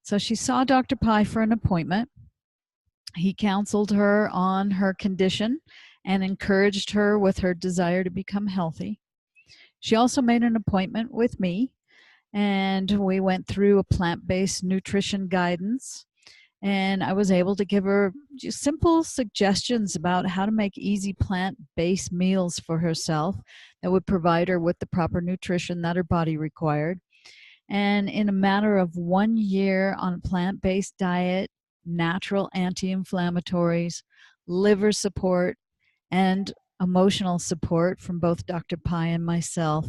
So she saw Dr. Pai for an appointment. He counseled her on her condition and encouraged her with her desire to become healthy. She also made an appointment with me, and we went through a plant-based nutrition guidance, and I was able to give her just simple suggestions about how to make easy plant-based meals for herself that would provide her with the proper nutrition that her body required. And in a matter of 1 year on a plant-based diet, natural anti-inflammatories, liver support, and emotional support from both Dr. Pai and myself,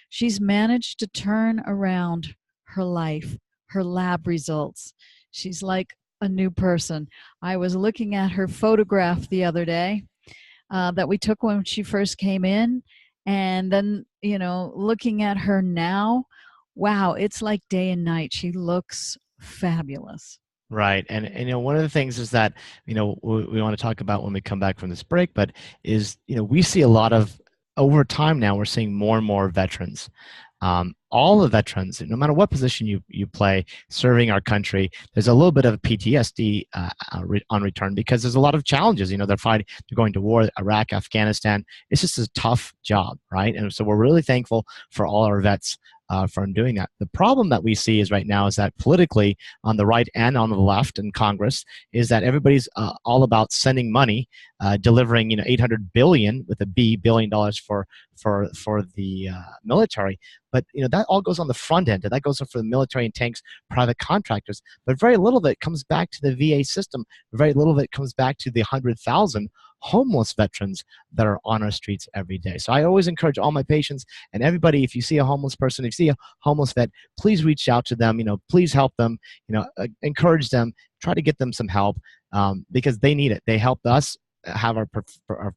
she's managed to turn around her life, her lab results. She's like a new person. I was looking at her photograph the other day that we took when she first came in, and then, looking at her now, wow, it's like day and night. She looks fabulous. Right. And one of the things is that, we want to talk about when we come back from this break, but is, we see a lot of, over time now, we're seeing more and more veterans. All the veterans, no matter what position you play, serving our country, there's a little bit of PTSD on return, because there's a lot of challenges. They're going to war, Iraq, Afghanistan. It's just a tough job, right? And so we're really thankful for all our vets for doing that. The problem that we see is right now is that politically, on the right and on the left in Congress, is that everybody's all about sending money, delivering $800 billion with a B billion dollars for the military. But that all goes on the front end, and that goes for the military and tanks, private contractors. But very little of it comes back to the VA system. Very little of it comes back to the 100,000 homeless veterans that are on our streets every day. So I always encourage all my patients and everybody, if you see a homeless person, if you see a homeless vet, please reach out to them. Please help them. Encourage them. Try to get them some help because they need it. They helped us have our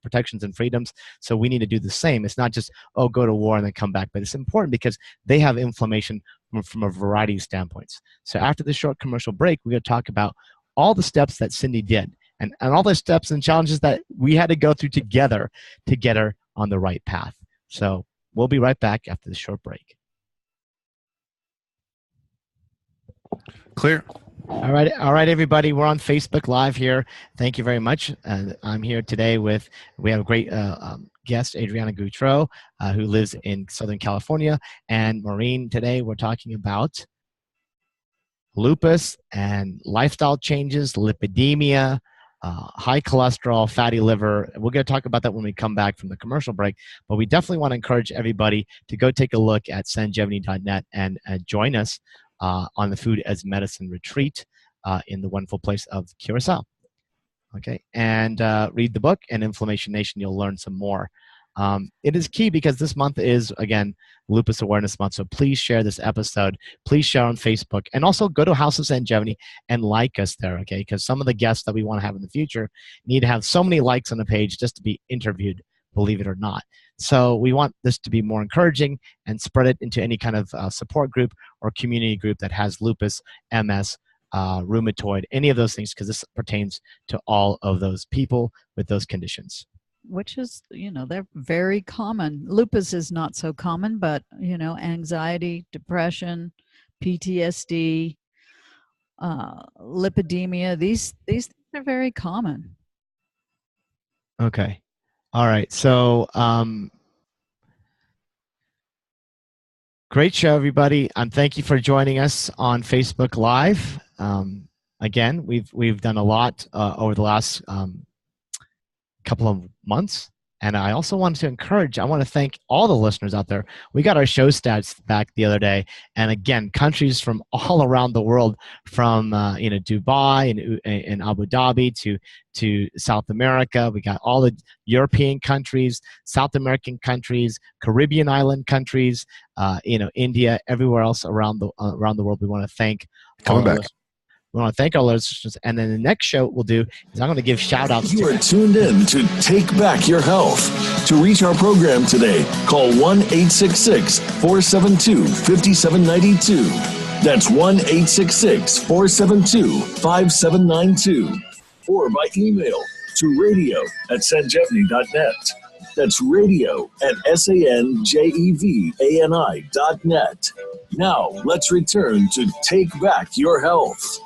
protections and freedoms, so we need to do the same. It's not just, go to war and then come back, but it's important because they have inflammation from a variety of standpoints. So after this short commercial break, we're going to talk about all the steps that Cindy did and all the steps and challenges that we had to go through together to get her on the right path. So we'll be right back after this short break. Clear. All right, everybody. We're on Facebook Live here. Thank you very much. I'm here today we have a great guest, Adriana Gautreau, who lives in Southern California. And Maureen, today we're talking about lupus and lifestyle changes, lipidemia, high cholesterol, fatty liver. We're going to talk about that when we come back from the commercial break. But we definitely want to encourage everybody to go take a look at sanjevani.net and join us on the Food as Medicine retreat in the wonderful place of Curacao. okay? And read the book, and Inflammation Nation. You'll learn some more. It is key because this month is, again, Lupus Awareness Month. So please share this episode. Please share on Facebook. And also go to House of Sanjevani and like us there, okay? Because some of the guests that we want to have in the future need to have so many likes on the page just to be interviewed, believe it or not. So we want this to be more encouraging and spread it into any kind of support group or community group that has lupus, MS, rheumatoid, any of those things, because this pertains to all of those people with those conditions. Which is, they're very common. Lupus is not so common, but, anxiety, depression, PTSD, lipidemia, these things are very common. Okay. All right. So, great show, everybody. Thank you for joining us on Facebook Live. Again, we've done a lot over the last couple of months, and I also wanted to I want to thank all the listeners out there. We got our show stats back the other day, and again, countries from all around the world, from Dubai and Abu Dhabi to South America. We got all the European countries, South American countries, Caribbean island countries, India, everywhere else around the world. We want to thank Coming back. We want to thank our listeners. And then the next show we'll do is I'm going to give shout outs. You are tuned in to Take Back Your Health. To reach our program today, call 1-866-472-5792. That's 1-866-472-5792. Or by email to radio@sanjevani.net. That's radio@sanjevani.net. Now, let's return to Take Back Your Health.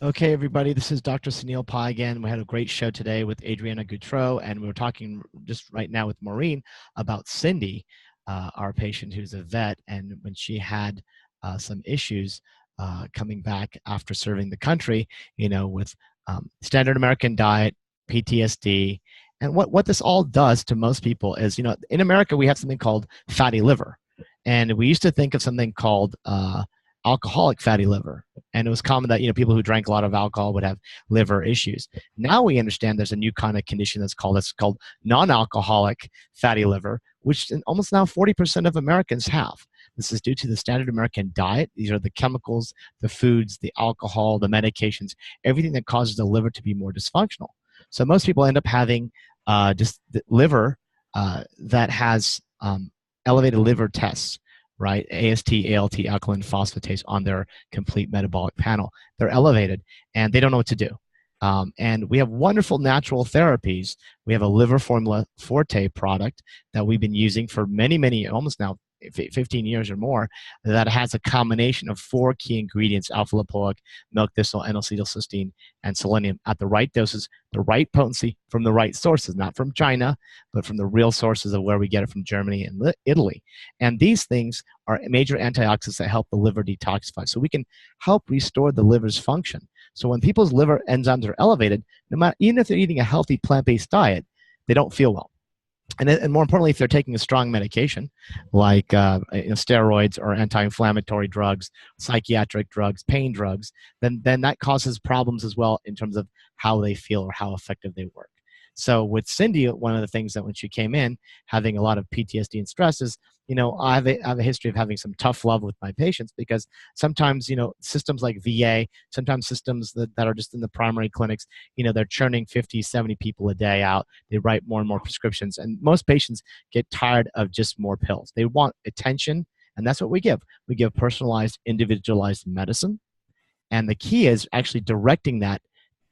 Okay, everybody, this is Dr. Sunil Pai again. We had a great show today with Adriana Gautreau, and we were talking just right now with Maureen about Cindy, our patient who's a vet, and when she had some issues coming back after serving the country, with standard American diet, PTSD, and what this all does to most people is, in America, we have something called fatty liver, and we used to think of something called alcoholic fatty liver. And it was common that, people who drank a lot of alcohol would have liver issues. Now we understand there's a new kind of condition that's called non-alcoholic fatty liver, which almost now 40% of Americans have. This is due to the standard American diet. These are the chemicals, the foods, the alcohol, the medications, everything that causes the liver to be more dysfunctional. So most people end up having just the liver that has elevated liver tests, right? AST, ALT, alkaline phosphatase on their complete metabolic panel. They're elevated, and they don't know what to do. And we have wonderful natural therapies. We have a liver formula Forte product that we've been using for many, almost now 15 years or more, that has a combination of 4 key ingredients: alpha-lipoic, milk thistle, N-acetylcysteine, and selenium at the right doses, the right potency, from the right sources, not from China, but from the real sources of where we get it from Germany and Italy. And these things are major antioxidants that help the liver detoxify. So we can help restore the liver's function. So when people's liver enzymes are elevated, even if they're eating a healthy plant-based diet, they don't feel well. And more importantly, if they're taking a strong medication like steroids or anti-inflammatory drugs, psychiatric drugs, pain drugs, then that causes problems as well in terms of how they feel or how effective they work. So with Cindy, one of the things that when she came in, having a lot of PTSD and stresses, I have a history of having some tough love with my patients, because sometimes, systems like VA, sometimes systems that are just in the primary clinics, they're churning 50, 70 people a day out. They write more and more prescriptions. And most patients get tired of just more pills. They want attention, and that's what we give. We give personalized, individualized medicine. And the key is actually directing that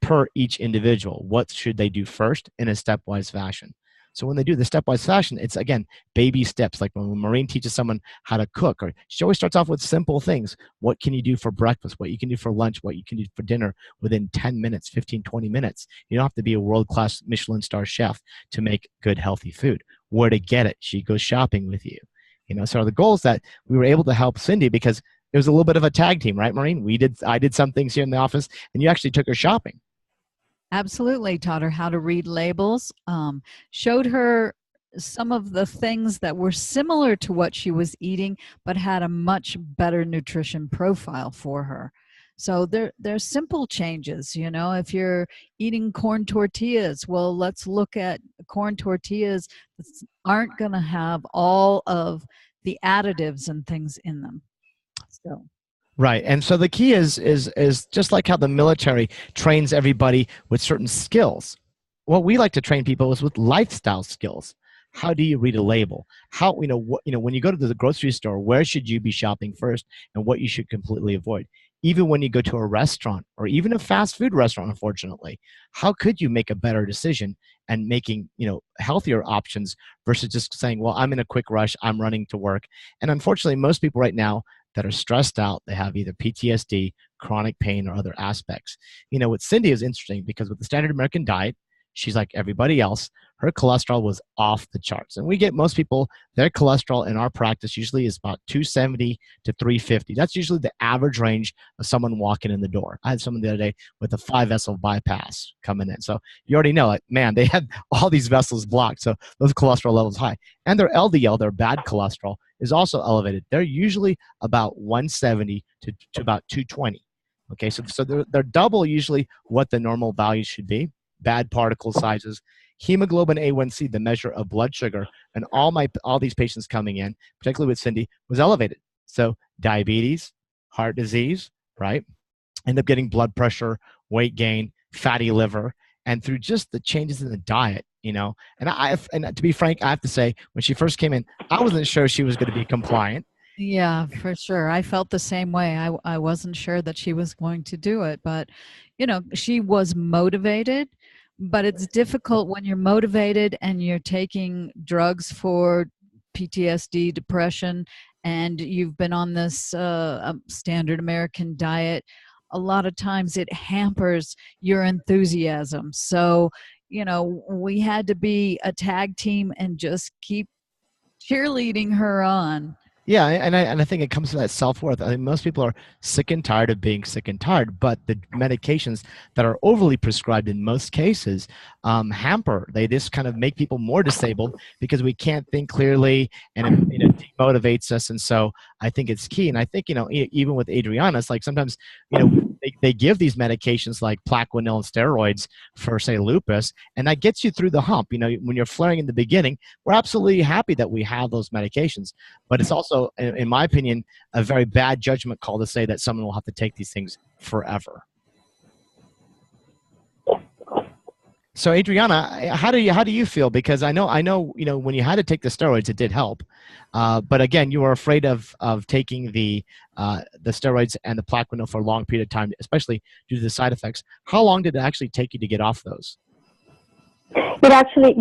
per each individual. What should they do first in a stepwise fashion? So when they do the stepwise fashion, it's, again, baby steps. Like when Maureen teaches someone how to cook, or she always starts off with simple things. What can you do for breakfast? What you can do for lunch? What you can do for dinner within 10 minutes, 15, 20 minutes. You don't have to be a world-class Michelin star chef to make good, healthy food. Where to get it? She goes shopping with you. So the goal is that we were able to help Cindy, because it was a little bit of a tag team, right, Maureen? I did some things here in the office, and you actually took her shopping. Absolutely. Taught her how to read labels, showed her some of the things that were similar to what she was eating, but had a much better nutrition profile for her. So there's simple changes, you know. If you're eating corn tortillas, well, let's look at corn tortillas that aren't going to have all of the additives and things in them. So. Right. And so the key is just like how the military trains everybody with certain skills. What we like to train people is with lifestyle skills. How do you read a label? How, when you go to the grocery store, where should you be shopping first and what you should completely avoid? Even when you go to a restaurant or even a fast food restaurant, unfortunately, how could you make a better decision and making, healthier options versus just saying, well, I'm in a quick rush, I'm running to work. And unfortunately, most people right now that are stressed out, they have either PTSD, chronic pain, or other aspects. With Cindy is interesting because with the standard American diet, she's like everybody else. Her cholesterol was off the charts. And we get most people, their cholesterol in our practice usually is about 270 to 350. That's usually the average range of someone walking in the door. I had someone the other day with a 5-vessel bypass coming in. So you already know, like, man, they had all these vessels blocked. So those cholesterol levels high. And their LDL, their bad cholesterol, is also elevated. They're usually about 170 to about 220. Okay, so they're double usually what the normal value should be. Bad particle sizes, hemoglobin A1C, the measure of blood sugar, and all these patients coming in, particularly with Cindy, was elevated. So diabetes, heart disease, right? End up getting blood pressure, weight gain, fatty liver, and through just the changes in the diet, And to be frank, I have to say, when she first came in, I wasn't sure she was going to be compliant. Yeah, for sure. I felt the same way. I wasn't sure that she was going to do it, but she was motivated. But it's difficult when you're motivated and you're taking drugs for PTSD, depression, and you've been on this standard American diet. A lot of times it hampers your enthusiasm. So, we had to be a tag team and just keep cheerleading her on. Yeah, and I think it comes to that self-worth. I think most people are sick and tired of being sick and tired, but the medications that are overly prescribed in most cases hamper. They just kind of make people more disabled because we can't think clearly, and it demotivates us. And so I think it's key. And I think, even with Adriana, it's like sometimes, they give these medications like Plaquenil and steroids for, say, lupus, and that gets you through the hump. When you're flaring in the beginning, we're absolutely happy that we have those medications, but it's also, in my opinion, a very bad judgment call to say that someone will have to take these things forever. So Adriana, how do you feel? Because I know, when you had to take the steroids, it did help, but again, you were afraid of taking the steroids and the Plaquenil for a long period of time, especially due to the side effects. How long did it actually take you to get off those? It actually,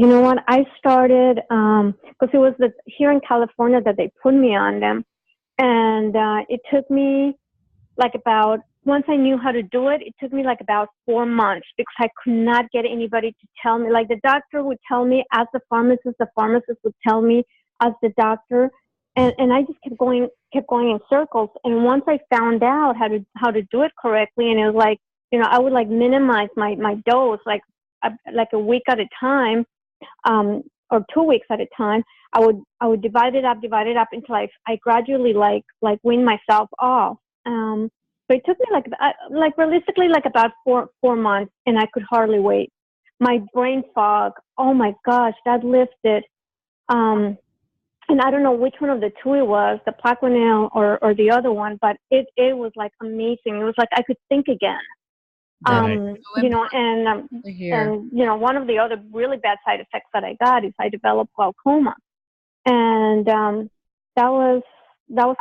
I started because it was here in California that they put me on them, and it took me once I knew how to do it, it took me about 4 months because I could not get anybody to tell me. Like the doctor would tell me as the pharmacist would tell me as the doctor, and I just kept going in circles. And once I found out how to do it correctly, and it was like, I would minimize my dose like a week at a time, or 2 weeks at a time. I would divide it up until I gradually wean myself off. So it took me realistically about four months, and I could hardly wait. My brain fog, oh my gosh, that lifted. And I don't know which one of the two it was, the Plaquenil or the other one, but it was amazing. It was like I could think again. Right. And one of the other really bad side effects that I got is I developed glaucoma, and that was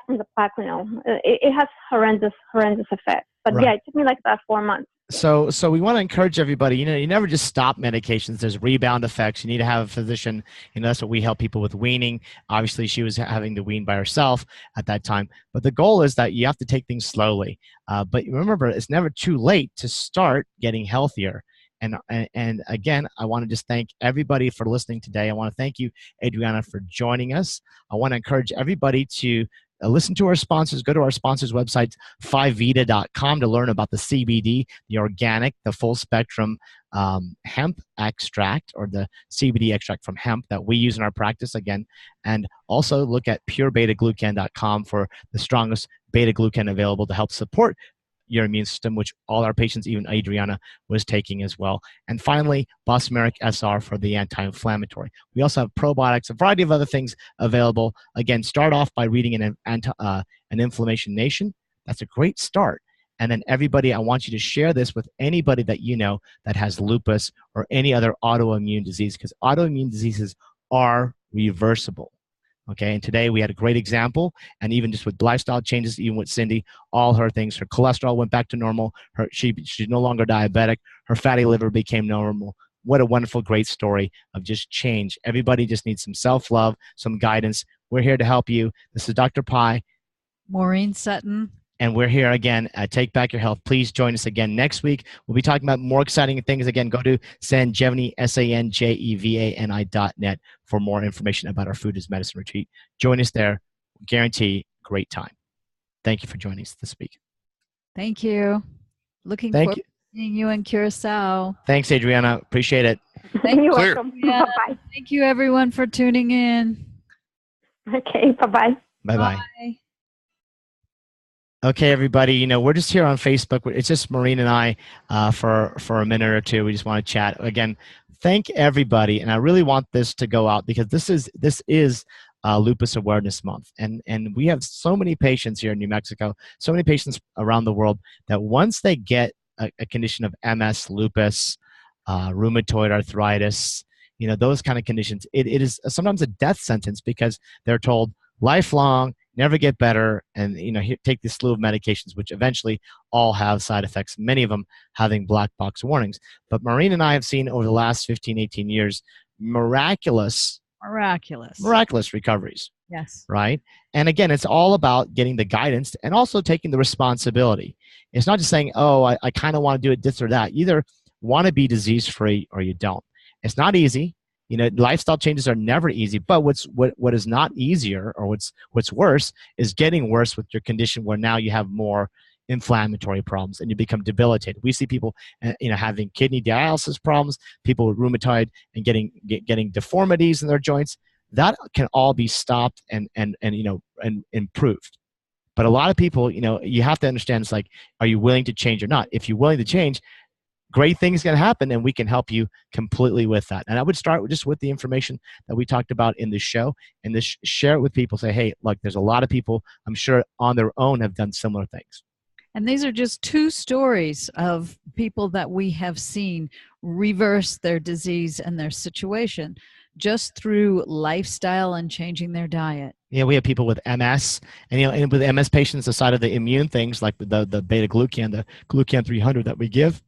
from the Plaquenil. It has horrendous effects. But right. Yeah, it took me about 4 months. So we want to encourage everybody, you never just stop medications. There's rebound effects. You need to have a physician. That's what we help people with weaning. Obviously, she was having to wean by herself at that time. But the goal is that you have to take things slowly. But remember, it's never too late to start getting healthier. And again, I want to just thank everybody for listening today. I want to thank you, Adriana, for joining us. I want to encourage everybody to listen to our sponsors. Go to our sponsors' websites, 5vita.com, to learn about the CBD, the organic, the full spectrum hemp extract, or the CBD extract from hemp that we use in our practice again. And also look at purebetaglucan.com for the strongest beta-glucan available to help support your immune system, which all our patients, even Adriana, was taking as well. And finally, bomeric-sr for the anti-inflammatory. We also have probiotics, a variety of other things available. Again, start off by reading an Inflammation Nation. That's a great start. And then everybody, I want you to share this with anybody that you know that has lupus or any other autoimmune disease, because autoimmune diseases are reversible. Okay, and today we had a great example, and even just with lifestyle changes, even with Cindy, all her things, her cholesterol went back to normal, she's no longer diabetic, her fatty liver became normal. What a wonderful, great story of just change. Everybody just needs some self-love, some guidance. We're here to help you. This is Dr. Pi. Maureen Sutton. And we're here again at Take Back Your Health. Please join us again next week. We'll be talking about more exciting things. Again, go to Sanjevani, SANJEVANI.net for more information about our Food is Medicine retreat. Join us there. Guarantee great time. Thank you for joining us this week. Thank you. Looking forward to seeing you in Curacao. Thanks, Adriana. Appreciate it. You're Clear. welcome. Yeah. Bye-bye. Thank you, everyone, for tuning in. Okay, bye-bye. Bye-bye. Bye. Okay, everybody, we're just here on Facebook. It's just Maureen and I for a minute or two. We just want to chat. Again, thank everybody, and I really want this to go out because this is Lupus Awareness Month, and we have so many patients here in New Mexico, so many patients around the world that once they get a condition of MS, lupus, rheumatoid arthritis, those kind of conditions, it is sometimes a death sentence because they're told lifelong, never get better, and take this slew of medications, which eventually all have side effects, many of them having black box warnings. But Maureen and I have seen over the last 15, 18 years miraculous recoveries. Yes. Right? And again, it's all about getting the guidance and also taking the responsibility. It's not just saying, oh, I kind of want to do it this or that. You either want to be disease-free or you don't. It's not easy. Lifestyle changes are never easy, but what is not easier, or what's worse, is getting worse with your condition where now you have more inflammatory problems and you become debilitated. We see people, having kidney dialysis problems, people with rheumatoid and getting deformities in their joints. That can all be stopped and improved. But a lot of people, you have to understand, it's like, are you willing to change or not? If you're willing to change, great things can happen, and we can help you completely with that. And I would start just with the information that we talked about in this show, and share it with people. Say, hey, look, there's a lot of people, I'm sure, on their own have done similar things. And these are just two stories of people that we have seen reverse their disease and their situation just through lifestyle and changing their diet. Yeah, we have people with MS, and with MS patients, aside of the immune things like the beta-glucan, the glucan 300 that we give,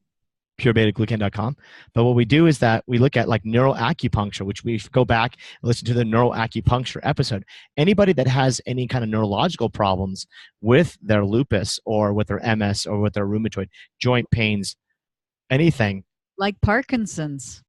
purebetaglucan.com. But what we do is that we look at like Neuro Acupuncture, which we go back and listen to the Neuro Acupuncture episode. Anybody that has any kind of neurological problems with their lupus or with their MS or with their rheumatoid, joint pains, anything, like Parkinson's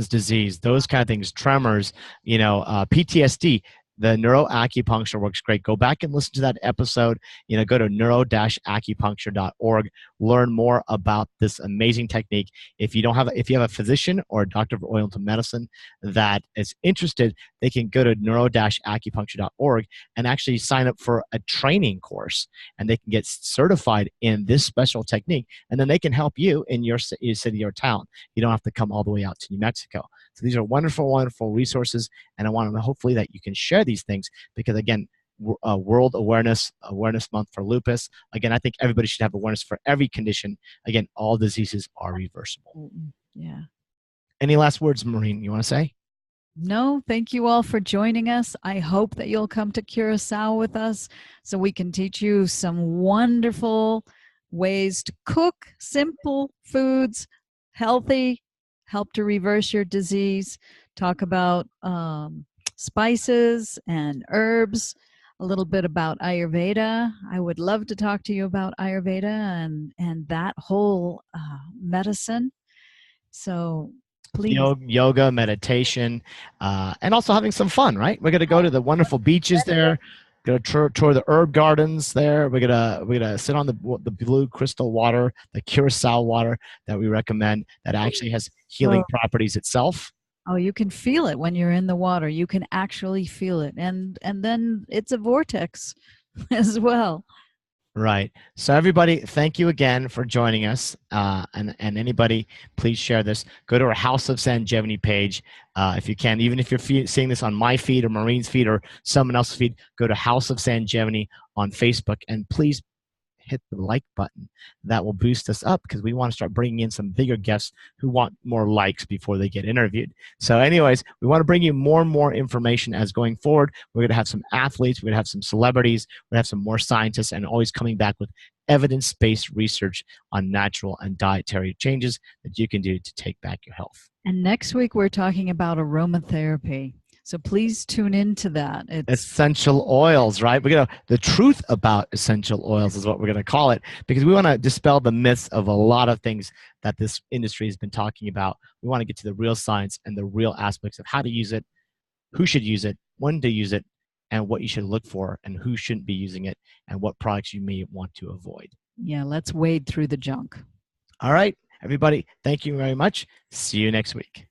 disease, those kind of things, tremors, PTSD, the Neuro Acupuncture works great. Go back and listen to that episode. Go to neuro-acupuncture.org. Learn more about this amazing technique. If you have a physician or a doctor of oriental medicine that is interested, they can go to neuro-acupuncture.org and actually sign up for a training course, and they can get certified in this special technique, and then they can help you in your city or town. You don't have to come all the way out to New Mexico. So these are wonderful, wonderful resources, and I want to hopefully that you can share these things because, again, World Awareness Month for lupus. Again, I think everybody should have awareness for every condition. Again, all diseases are reversible. Yeah. Any last words, Maureen, you want to say? No, thank you all for joining us. I hope that you'll come to Curacao with us so we can teach you some wonderful ways to cook simple foods, healthy, help to reverse your disease, talk about spices and herbs, a little bit about Ayurveda. I would love to talk to you about Ayurveda and that whole medicine. So please. Yoga, meditation, and also having some fun, right? We're going to go to the wonderful beaches there. Going to tour the herb gardens there. We're gonna sit on the blue crystal water, the Curacao water that we recommend, that actually has healing properties itself. Oh, you can feel it when you're in the water. You can actually feel it, and then it's a vortex as well. Right. So everybody, thank you again for joining us. And anybody, please share this. Go to our House of Sanjevani page if you can. Even if you're seeing this on my feed or Maureen's feed or someone else's feed, go to House of Sanjevani on Facebook, and please hit the like button. That will boost us up because we want to start bringing in some bigger guests who want more likes before they get interviewed. So anyways, we want to bring you more and more information as going forward. We're going to have some athletes, we're going to have some celebrities, we're going to have some more scientists, and always coming back with evidence-based research on natural and dietary changes that you can do to take back your health. And next week, we're talking about aromatherapy. So please tune into that. It's essential oils, right? The truth about essential oils is what we're going to call it, because we want to dispel the myths of a lot of things that this industry has been talking about. We want to get to the real science and the real aspects of how to use it, who should use it, when to use it, and what you should look for, and who shouldn't be using it, and what products you may want to avoid. Yeah, let's wade through the junk. All right, everybody, thank you very much. See you next week.